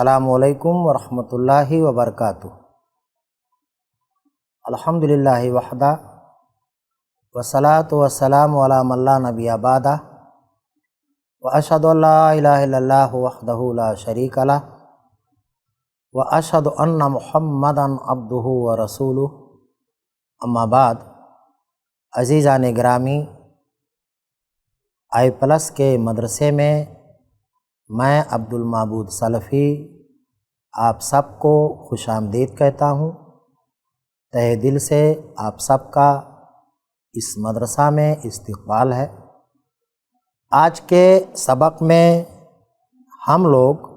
अस्सलामुअलैकुम वरहमतुल्लाहि वबरकातुहू। अल्हम्दुलिल्लाहि वहदा वस्सलातु वस्सलामु अला मन ला नबिय्य बअदा व अशहदु अल्ला इलाहा इल्लल्लाहु वहदहु ला शरीका लह व अशहदु अन्ना मुहम्मदन अब्दुहु व रसूलुहु। अम्मा बाद, अज़ीज़ान गिरामी, आई+ के मदरसे में मैं अब्दुल माबूद सलफ़ी आप सबको खुशामदीद कहता हूँ। तहे दिल से आप सबका इस मदरसा में इस्तक़बाल है। आज के सबक में हम लोग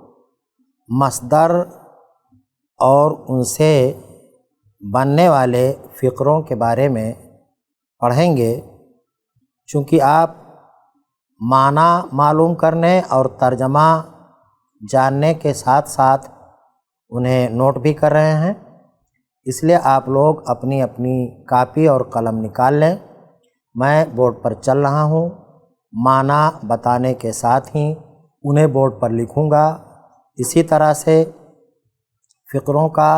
मस्दर और उनसे बनने वाले फ़िक्रों के बारे में पढ़ेंगे। चूँकि आप माना मालूम करने और तर्जमा जानने के साथ साथ उन्हें नोट भी कर रहे हैं, इसलिए आप लोग अपनी अपनी कापी और कलम निकाल लें। मैं बोर्ड पर चल रहा हूँ, माना बताने के साथ ही उन्हें बोर्ड पर लिखूँगा। इसी तरह से फ़िक्रों का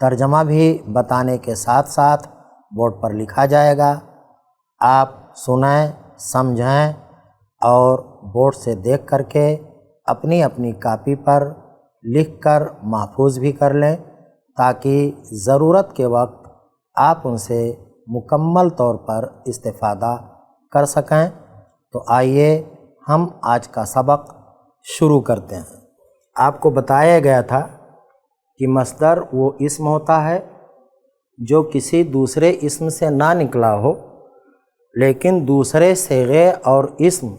तर्जमा भी बताने के साथ साथ बोर्ड पर लिखा जाएगा। आप सुनें, समझें और बोर्ड से देख करके अपनी अपनी कापी पर लिखकर महफूज भी कर लें, ताकि ज़रूरत के वक्त आप उनसे मुकम्मल तौर पर इस्तेफ़ादा कर सकें। तो आइए हम आज का सबक शुरू करते हैं। आपको बताया गया था कि मस्दर वो इस्म होता है जो किसी दूसरे इस्म से ना निकला हो, लेकिन दूसरे सिगे और इस्म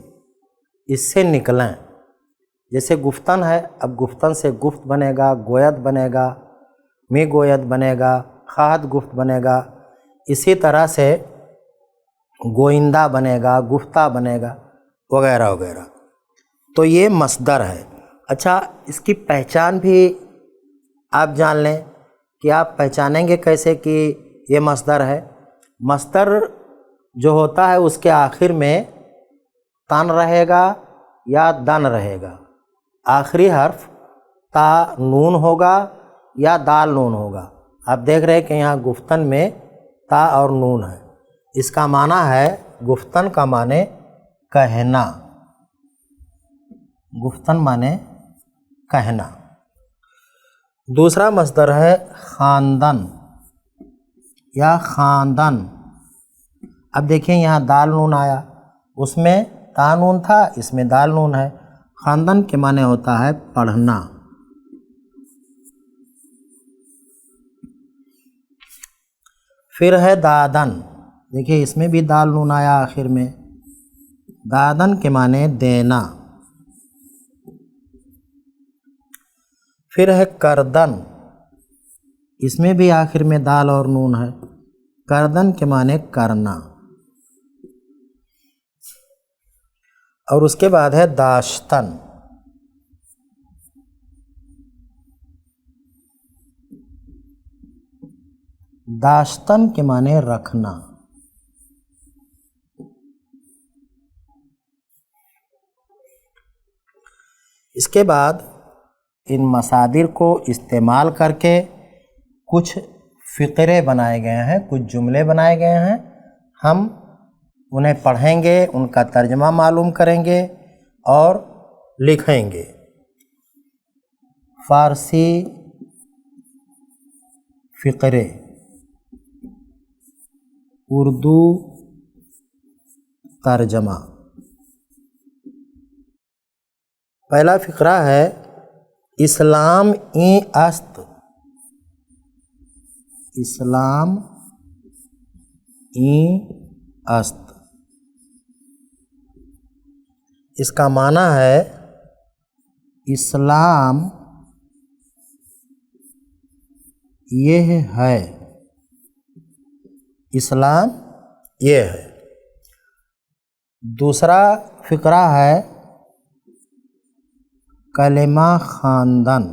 इससे निकलें। जैसे गुफ्तन है, अब गुफ्तन से गुफ्त बनेगा, गोयत बनेगा, मी गोयत बनेगा, खाद गुफ्त बनेगा। इसी तरह से गोइंदा बनेगा, गुफ्ता बनेगा, वगैरह वगैरह। तो ये मस्दर है। अच्छा, इसकी पहचान भी आप जान लें कि आप पहचानेंगे कैसे कि ये मस्दर है। मस्दर जो होता है उसके आखिर में तन रहेगा या दन रहेगा। आखिरी हर्फ ता नून होगा या दाल नून होगा। आप देख रहे हैं कि यहाँ गुफ्तन में ता और नून है। इसका माना है, गुफ्तन का माने कहना, गुफ्तन माने कहना। दूसरा मस्दर है ख़ानदन या ख़ानदन। अब देखिए यहाँ दाल नून आया, उसमें ता नून था, इसमें दाल नून है। ख़ानदन के माने होता है पढ़ना। फिर है दादन। देखिए इसमें भी दाल नून आया आखिर में। दादन के माने देना। फिर है करदन। इसमें भी आखिर में दाल और नून है। करदन के माने करना। और उसके बाद है दाश्तन। दाश्तन के माने रखना। इसके बाद इन मसादिर को इस्तेमाल करके कुछ फ़िक्रे बनाए गए हैं, कुछ जुमले बनाए गए हैं। हम उन्हें पढ़ेंगे, उनका तर्जमा मालूम करेंगे और लिखेंगे। फ़ारसी फ़िक्रे, उर्दू तर्जमा। पहला फ़िक्रा है इस्लाम ई अस्त। इस्लाम ई अस्त। इसका माना है इस्लाम ये है। इस्लाम ये है। दूसरा फ़िक्रा है कलेमा ख़ानदन।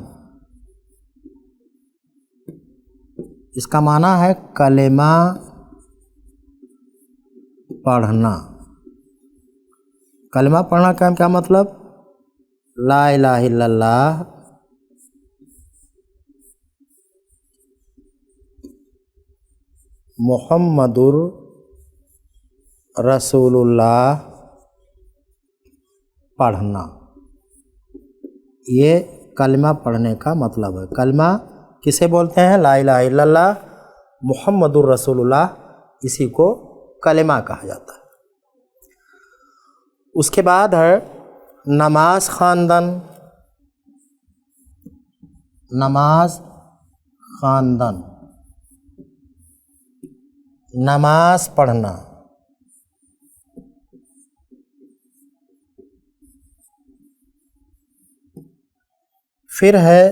इसका माना है कलेमा पढ़ना। कलेमा पढ़ना का क्या मतलब? ला इलाहा इल्लल्लाह मुहम्मदुर रसूलुल्लाह पढ़ना। ये कलमा पढ़ने का मतलब है। कलमा किसे बोलते हैं? ला इलाहा इल्लल्लाह मुहम्मदुर रसूलुल्लाह, इसी को कलमा कहा जाता है। उसके बाद है नमाज ख़वानदन। नमाज ख़वानदन, नमाज पढ़ना। फिर है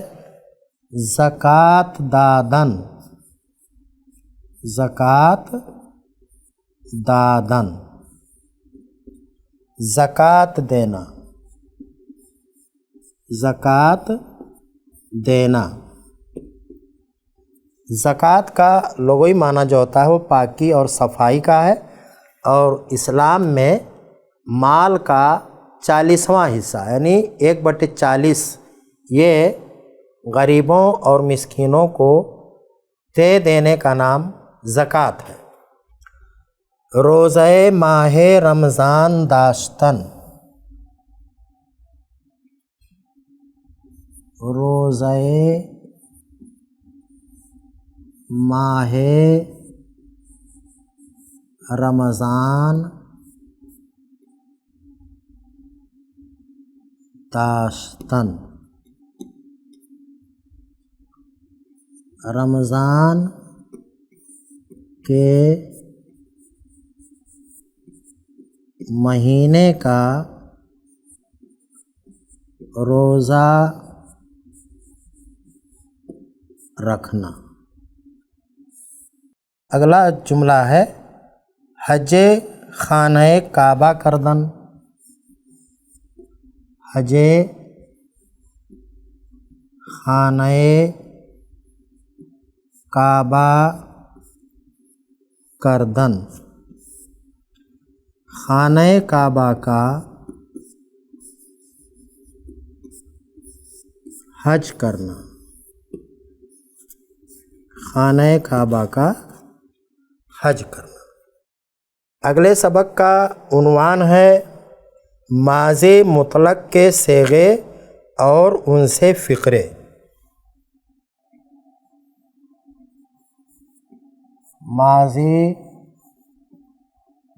ज़कात दादन। ज़कात दादन, ज़कात देना। ज़कात देना। ज़कात का लुग़वी माना जो होता है वो पाकी और सफाई का है, और इस्लाम में माल का 40वां हिस्सा यानी 1/40 ये गरीबों और मिस्कीनों को दे देने का नाम ज़कात है। रोज़े माहे रमज़ान दाश्तन। रोज़े माहे रमज़ान दाश्तन, रमज़ान के महीने का रोज़ा रखना। अगला जुमला है हजे खाने काबा करदन। हजे खाने काबा करदन, खाने काबा का हज करना। खाने काबा का हज करना। अगले सबक का उन्वान है माज़ी मुतलक के सेगे और उनसे फ़िक्रे। माज़ी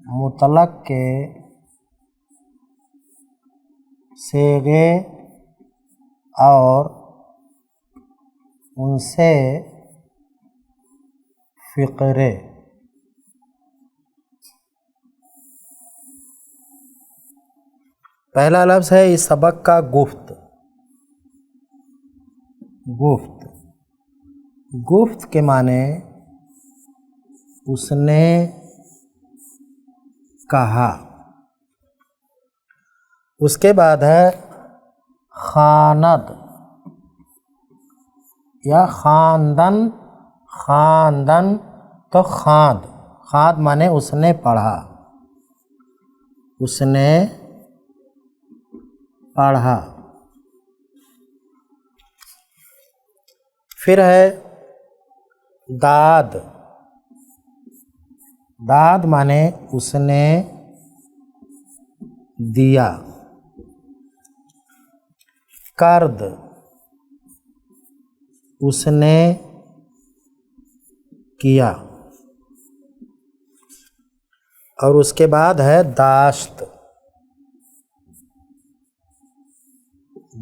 मुतलक के सेगे और उनसे फ़िक्रे। पहला लफ्ज़ है इस सबक का गुफ्त। गुफ्त, गुफ्त के माने उसने कहा। उसके बाद है खानद या खानदन। खानदन तो खाद, खाद माने उसने पढ़ा। उसने पढ़ा। फिर है दाद। दाद माने उसने दिया। कर्द, उसने किया। और उसके बाद है दाश्त।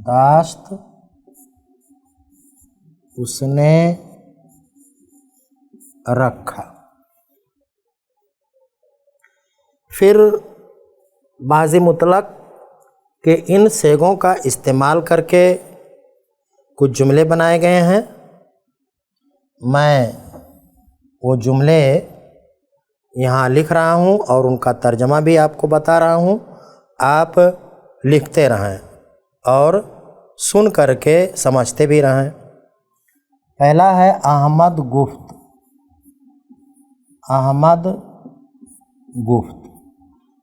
दाश्त, उसने रखा। फिर माज़ी मुतलक के इन सेगों का इस्तेमाल करके कुछ जुमले बनाए गए हैं। मैं वो जुमले यहाँ लिख रहा हूँ और उनका तर्जमा भी आपको बता रहा हूँ। आप लिखते रहें और सुन करके समझते भी रहें। पहला है अहमद गुफ्त। अहमद गुफ्त।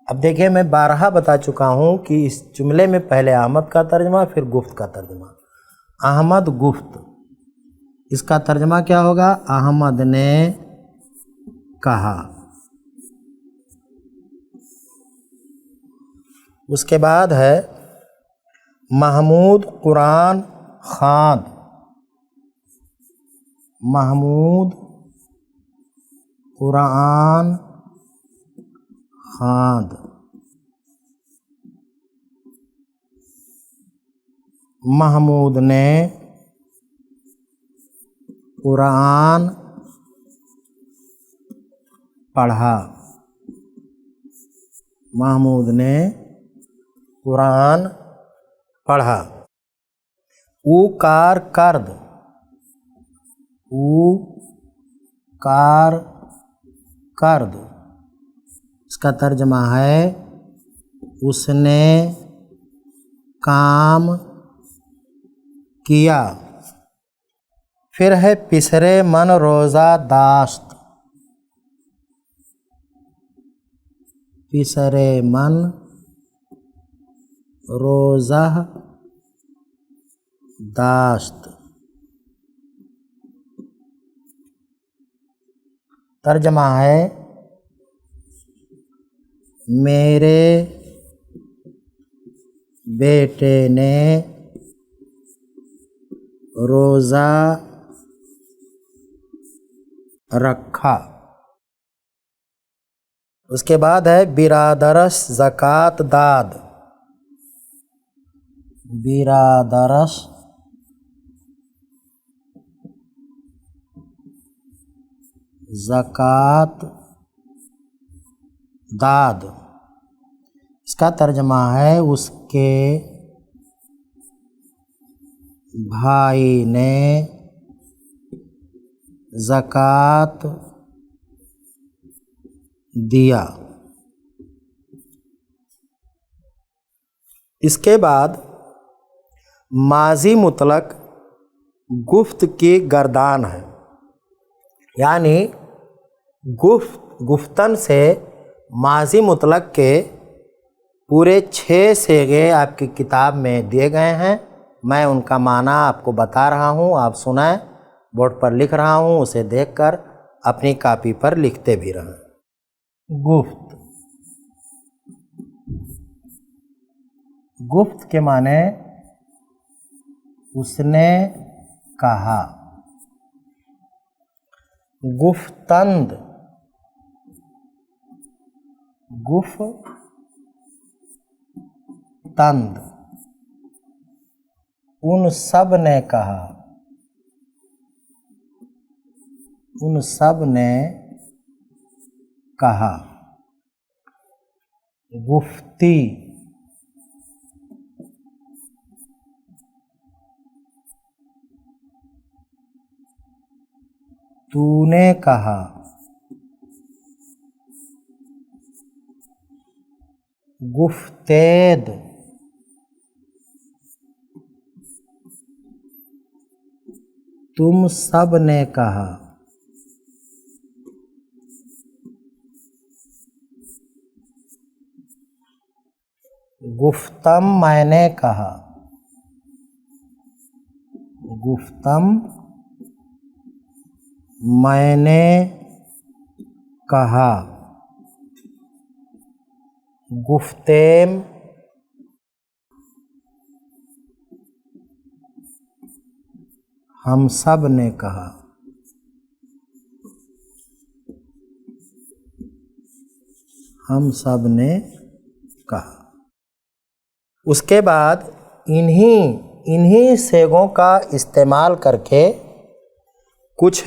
अब देखिए मैं 12 बता चुका हूँ कि इस जुमले में पहले अहमद का तर्जमा फिर गुफ्त का तर्जमा। अहमद गुफ्त, इसका तर्जमा क्या होगा? अहमद ने कहा। उसके बाद है महमूद कुरान ख़्वांद। महमूद कुरान ख़्वांद। महमूद ने कुरान पढ़ा। महमूद ने कुरान पढ़ा। ऊकार कर्द। ऊकार कर्द, इसका तर्जमा है उसने काम किया। फिर है पिसरे मन रोज़ा दाश्त। पिसरे मन रोज़ा दाश्त। तर्जमा है मेरे बेटे ने रोज़ा रखा। उसके बाद है बिरादरस ज़कात दाद। बिरादरस ज़कात दाद, इसका तर्जमा है उसके भाई ने ज़कात दिया। इसके बाद माजी मुतलक गुफ्त की गर्दान है, यानी गुफ्तन से माजी मुतलक के पूरे 6 सेगे आपकी किताब में दिए गए हैं। मैं उनका माना आपको बता रहा हूँ, आप सुनाएं। बोर्ड पर लिख रहा हूँ, उसे देखकर अपनी कॉपी पर लिखते भी रहें। गुफ्त। गुफ्त के माने उसने कहा। गुफ्तंद। गुफ्तंद, उन सब ने कहा। उन सब ने कहा। गुफ्ती। तूने कहा। गुफ्तेद। तुम सब ने कहा। गुफ्तम, मैंने कहा। गुफ्तम, मैंने कहा। गुफ्तेम, हम सब ने कहा। हम सब ने कहा। उसके बाद इन्हीं सेगों का इस्तेमाल करके कुछ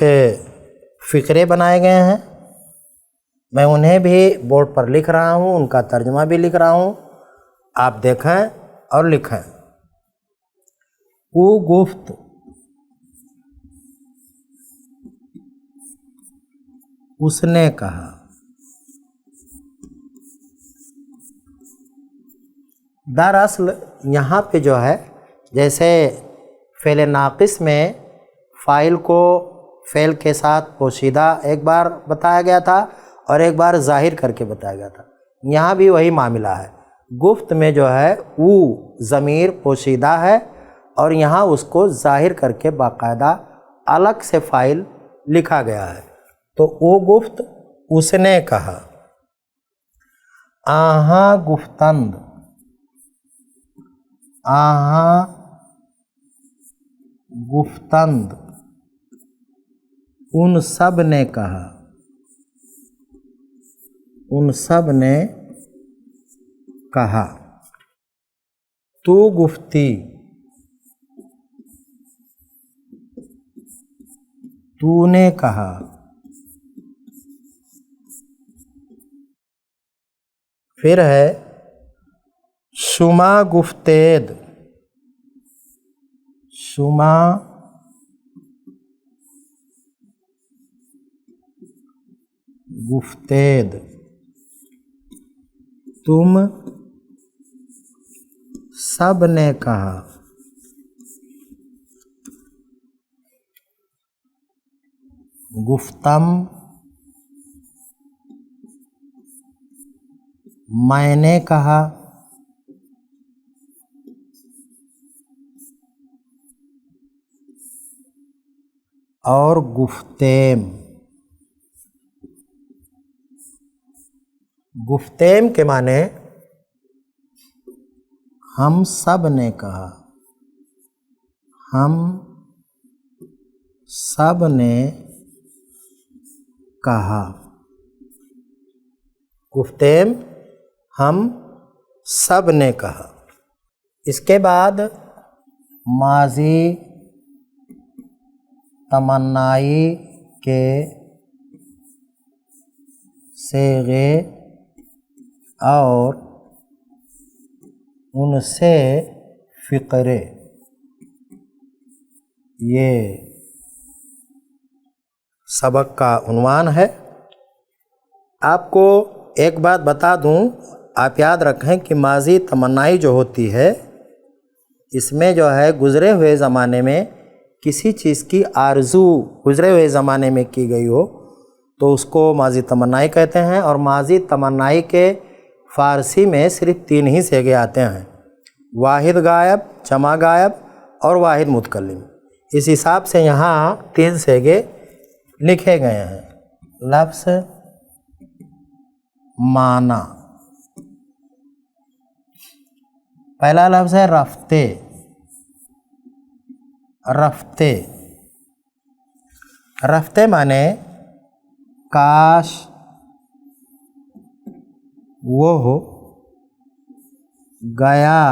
फ़िक्रे बनाए गए हैं। मैं उन्हें भी बोर्ड पर लिख रहा हूँ, उनका तर्जुमा भी लिख रहा हूँ, आप देखें और लिखें। ऊ गुफ्त, उसने कहा। दरअसल यहाँ पे जो है, जैसे फ़ेल नाक़िस में फ़ाइल को फ़ेल के साथ पोशीदा एक बार बताया गया था और एक बार ज़ाहिर करके बताया गया था, यहाँ भी वही मामला है। गुफ्त में जो है ऊ ज़मीर पोशीदा है और यहाँ उसको ज़ाहिर करके बाकायदा अलग से फ़ाइल लिखा गया है। तो ओ गुफ्त उसने कहा। आहा गुफ्तंद, आहा गुफ्तंद, उन सब ने कहा, उन सब ने कहा। तू गुफ्ती, तूने कहा। फिर है शुमा गुफ्तेद, शुमा गुफ्तेद, तुम सब ने कहा। गुफ्तम, मैंने कहा। और गुफ्तेम, गुफ्तेम के माने हम सब ने कहा, हम सब ने कहा। गुफ्तेम हम सब ने कहा। इसके बाद माजी तमन्नाई के सेगे और उनसे फ़िक्रे, ये सबक का उन्वान है। आपको एक बात बता दूं, आप याद रखें कि माजी तमन्नाई जो होती है, इसमें जो है गुज़रे हुए ज़माने में किसी चीज़ की आरज़ू गुज़रे हुए ज़माने में की गई हो तो उसको माजी तमन्नाई कहते हैं। और माजी तमन्नाई के फ़ारसी में सिर्फ 3 ही सेगे आते हैं, वाहिद गायब, जमा गायब और वाहिद मुतकल्लिम। इस हिसाब से यहाँ 3 सेगे लिखे गए हैं। लफ्ज़ माना, पहला लफ्ज़ है रफ्ते, रफ्ते, रफ्ते माने काश वो गया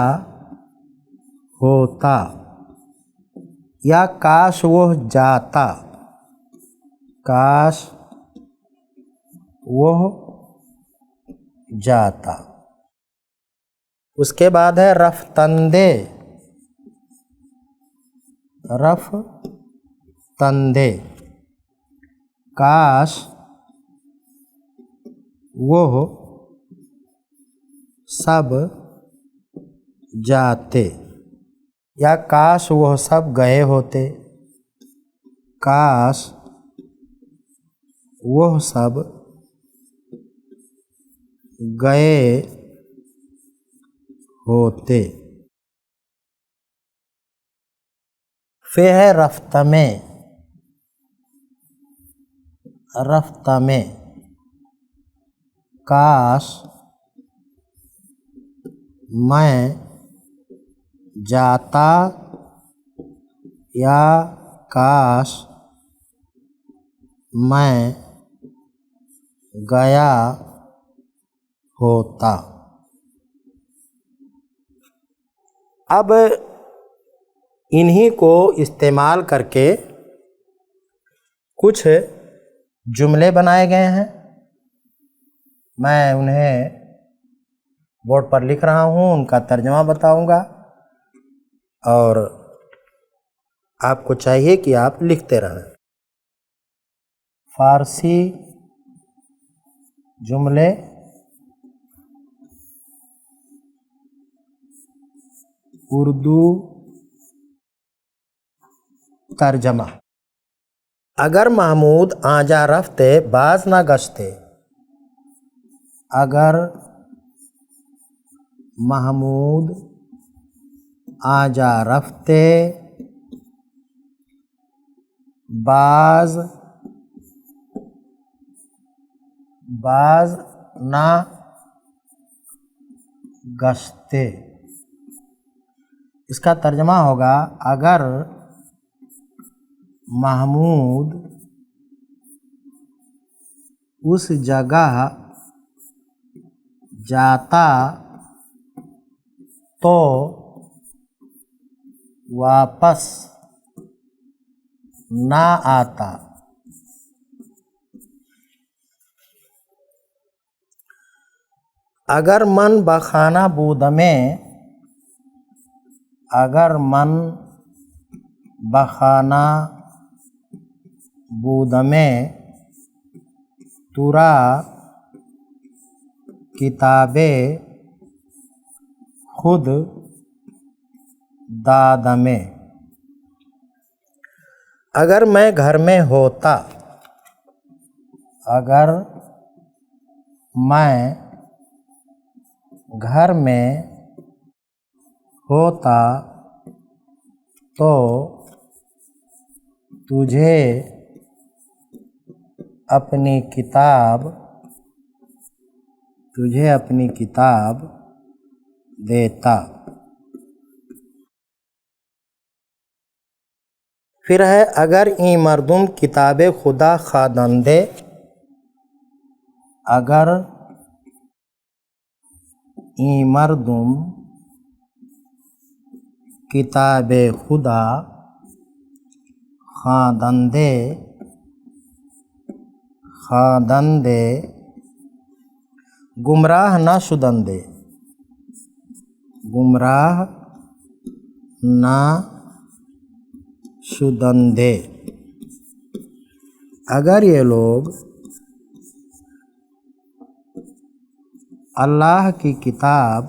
होता या काश वो जाता, काश वो जाता। उसके बाद है रफ्तंदे, रफ्तंदे, काश वो सब जाते या काश वो सब गए होते, काश वो सब गए होते। फिर है रफ्तमे, रफ्तमे, काश मैं जाता या काश मैं गया होता। अब इन्हीं को इस्तेमाल करके कुछ जुमले बनाए गए हैं। मैं उन्हें बोर्ड पर लिख रहा हूँ, उनका तर्जुमा बताऊंगा और आपको चाहिए कि आप लिखते रहें। फारसी जुमले, उर्दू तर्जमा। अगर महमूद आजा रफ्ते बाज ना गश्ते, अगर महमूद आजा रफ्ते बाज बाज ना गश्ते। इसका तर्जमा होगा, अगर महमूद उस जगह जाता तो वापस ना आता। अगर मन बखाना बूद में, अगर मन बखाना बूद में तुरा किताबे खुद दाद में। अगर मैं घर में होता, अगर मैं घर में होता तो तुझे अपनी किताब देता। फिर है, अगर ई मर्दुम किताबे खुदा खादंदे, अगर ई मर्दुम किताबे खुदा खादंदे गुमराह ना शुदंदे, गुमराह ना शुदंदे। अगर ये लोग अल्लाह की किताब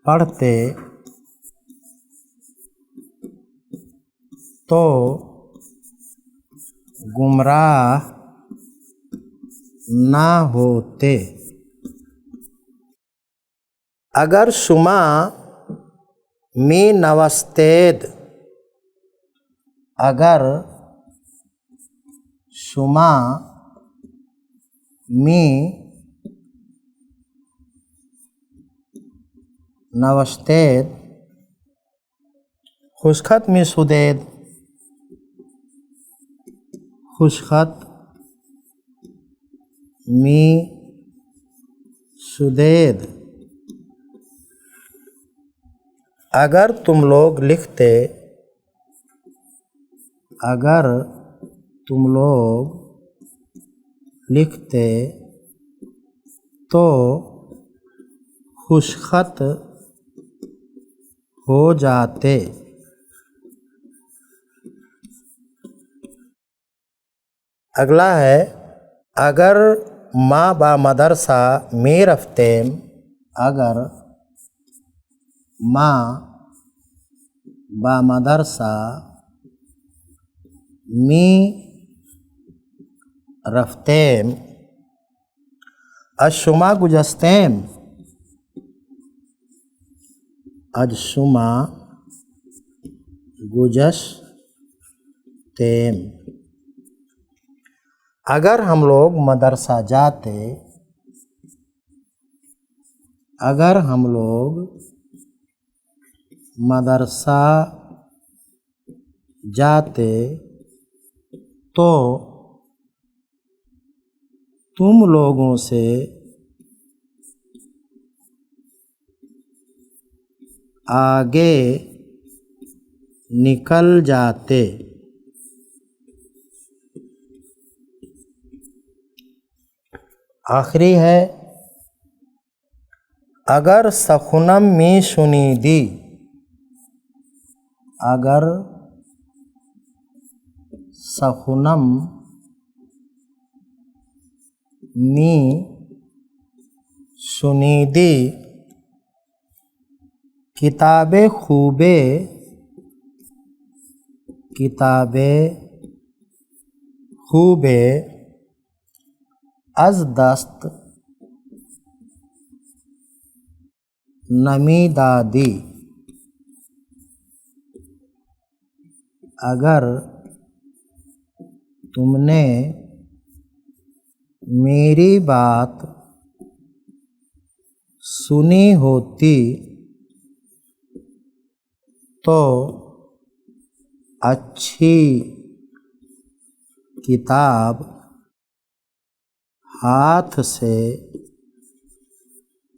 पढ़ते तो गुमराह ना होते। अगर शुमा मी नवस्तेद, अगर शुमा मी नवस्तेद खुशखत मी सुदेद, खुशखत मी सुदेद। अगर तुम लोग लिखते, अगर तुम लोग लिखते तो खुशखत हो जाते। अगला है, अगर माँ बा मदरसा में रफ्तेम, अगर माँ बा मदरसा में रफ्तेम अशुमा गुजस्तेम, अजशुमा गुजस्तेम। अगर हम लोग मदरसा जाते, अगर हम लोग मदरसा जाते तो तुम लोगों से आगे निकल जाते। आखिरी है, अगर सखुनम में सुनीदी, अगर सखुनम में सुनीदी किताबे खूबे, किताबे खूबे अज दस्त नमी दादी, अगर तुमने मेरी बात सुनी होती तो अच्छी किताब हाथ से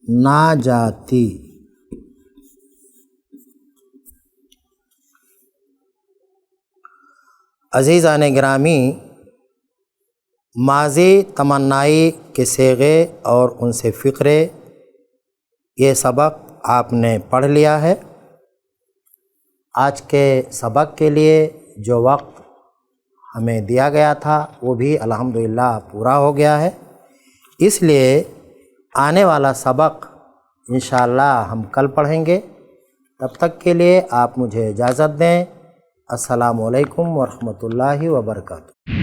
ना जाती। अज़ीज़ान गिरामी, माज़ी तमन्नाई के सेगे और उनसे फ़िक्रे, ये सबक आपने पढ़ लिया है। आज के सबक के लिए जो वक्त हमें दिया गया था वो भी अल्हम्दुलिल्लाह पूरा हो गया है। इसलिए आने वाला सबक इंशाअल्लाह हम कल पढ़ेंगे। तब तक के लिए आप मुझे इजाज़त दें। अस्सलामु अलैकुम वरहमतुल्लाहि वबरकातुहू।